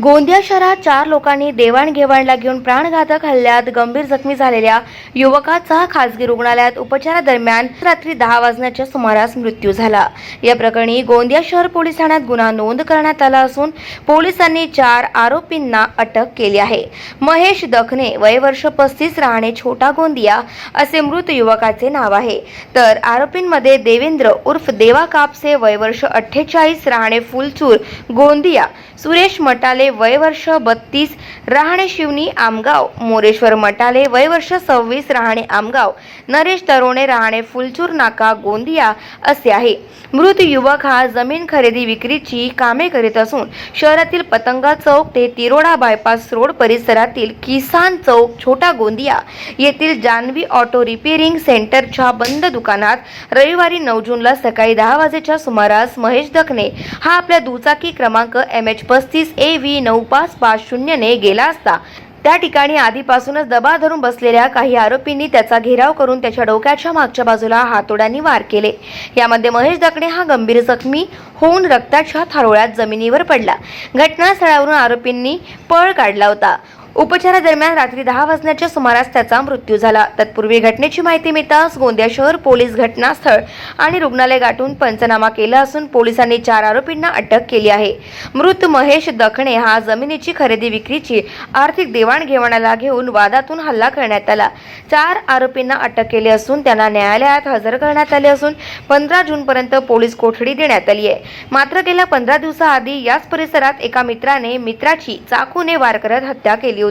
गोंदिया शहरात 4 लोकांनी देवाणघेवाणला घेऊन प्राणघातक हल्ल्यात गंभीर जखमी झालेल्या युवकाचा खासगी रुग्णालयात उपचारादरम्यान रात्री 10 वाजण्याच्या सुमारास मृत्यू झाला। या प्रकरणी गोंदिया शहर पोलीस ठाण्यात गुन्हा नोंद करण्यात आला असून पोलिसांनी 4 आरोपींना अटक केली आहे। महेश दखणे वय वर्ष 35 राहणे छोटा गोंदिया असे मृत युवकाचे नाव आहे। तर आरोपींमध्ये देवेंद्र उर्फ देवा कापसे वय वर्ष 48 राहणे फुलचूर गोंदिया, सुरेश मटाले वय वर्ष 32 राहणे शिवनी आमगाव, मोरेश्वर मटाले वय वर्ष 26 राहणे आमगाव, नरेश तरोणे राहणे फुलचूर नाका गोंदिया असे आहे। मृत युवक हा जमीन खरेदी विक्रीची कामे करीत असून शहरातील पतंगा चौक ते तिरोडा बायपास रोड परिसरातील किसान चौक छोटा गोंदिया येथील जानवी ऑटो रिपेअरिंग सेंटरच्या बंद दुकानात रविवारी 9 जूनला सकाळी 10 वाजेच्या सुमारास महेश दखणे हा आपल्या दुचाकी क्रमांक MH35 AV 9550 ने गेला असता त्या ठिकाणी आधीपासूनच दबा धरून बसलेल्या काही आरोपींनी त्याचा घेराव करून त्याच्या डोक्याच्या मागच्या बाजूला हातोड्यांनी वार केले। यामध्ये महेश दखणे हा गंभीर जखमी होऊन रक्ताच्या थारोळ्यात जमिनीवर पडला। घटनास्थळावरून आरोपींनी पळ काढला होता। उपचारादरम्यान रात्री 10 वाजण्याच्या सुमारास त्याचा मृत्यू झाला। तत्पूर्वी घटनेची माहिती मिळताच गोंदिया शहर पोलीस घटनास्थळ आणि रुग्णालय गाठून पंचनामा केला असून पोलिसांनी 4 आरोपींना अटक केली आहे। मृत महेश दखणे हा जमिनीची खरेदी विक्रीची आर्थिक देवाणघेवाणाला घेऊन वादातून हल्ला करण्यात आला। 4 आरोपींना अटक केली असून त्यांना न्यायालयात हजर करण्यात आले असून 15 जूनपर्यंत पोलीस कोठडी देण्यात आली आहे। मात्र गेल्या 15 दिवसाआधी याच परिसरात एका मित्राने मित्राची चाकूने वार करत हत्या केली होती।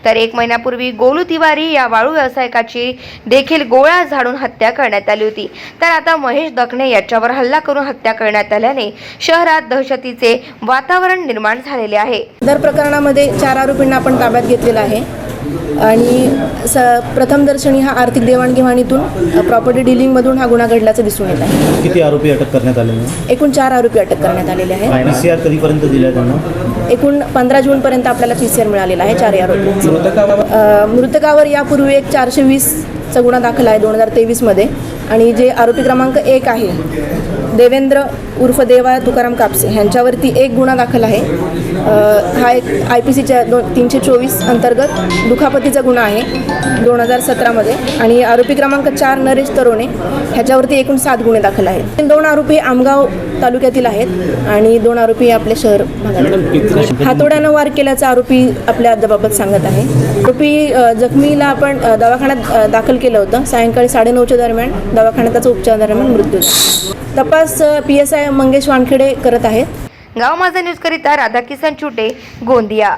तर 1 महिन्यापूर्वी गोलू तिवारी या वाळू व्यावसायिकाची देखील गोळ्या झाडून हत्या करण्यात आली होती। तर आता महेश दखणे याच्यावर हल्ला करून हत्या करण्यात आल्याने शहरात दहशतीचे वातावरण निर्माण झालेले आहे। दर प्रकरणामध्ये 4 आरोपींना आपण ताब्यात घेतलेला आहे आणि प्रथमदर्शनी हा आर्थिक देवाणघेवाणीतून प्रॉपर्टी डीलिंगमधून हा गुन्हा घडल्याचं दिसून येत आहे। किती आरोपी अटक करण्यात आले? एकूण 4 आरोपी अटक करण्यात आलेले आहेत। PCR कधीपर्यंत दिला त्यांना? एकूण 15 जूनपर्यंत आपल्याला PCR मिळालेला आहे 4 आरोपींचा। मृतकावर यापूर्वी एक 420 चा गुन्हा दाखल आहे 2023 मध्ये आणि जे आरोपी क्रमांक 1 आहे देवेंद्र उर्फ देवा तुकाराम कापसे ह्यांच्यावरती एक गुन्हा दाखल आहे। हा एक IPCच्या 324 अंतर्गत दुखापतीचा गुन्हा आहे 2017 मध्ये आणि आरोपी क्रमांक 4 नरेश तरोणे ह्याच्यावरती एकूण 7 गुन्हे दाखल आहेत। 2 आरोपी आमगाव तालुक्यातील आहेत आणि 2 आरोपी आपले शहर भागातील। हातोड्यानं वार केल्याचा आरोपी आपल्या जबाबत सांगत आहे। आरोपी जखमीला आपण दवाखान्यात दाखल केलं होतं। सायंकाळी 9:30च्या दरम्यान दवाखान्यात त्याचा उपचार दरम्यान मृत्यू झाला। तपास PSI मंगेश वानखेडे करत आहेत। गाव माझा न्यूज करिता राधाकिसन चुटे गोंदिया।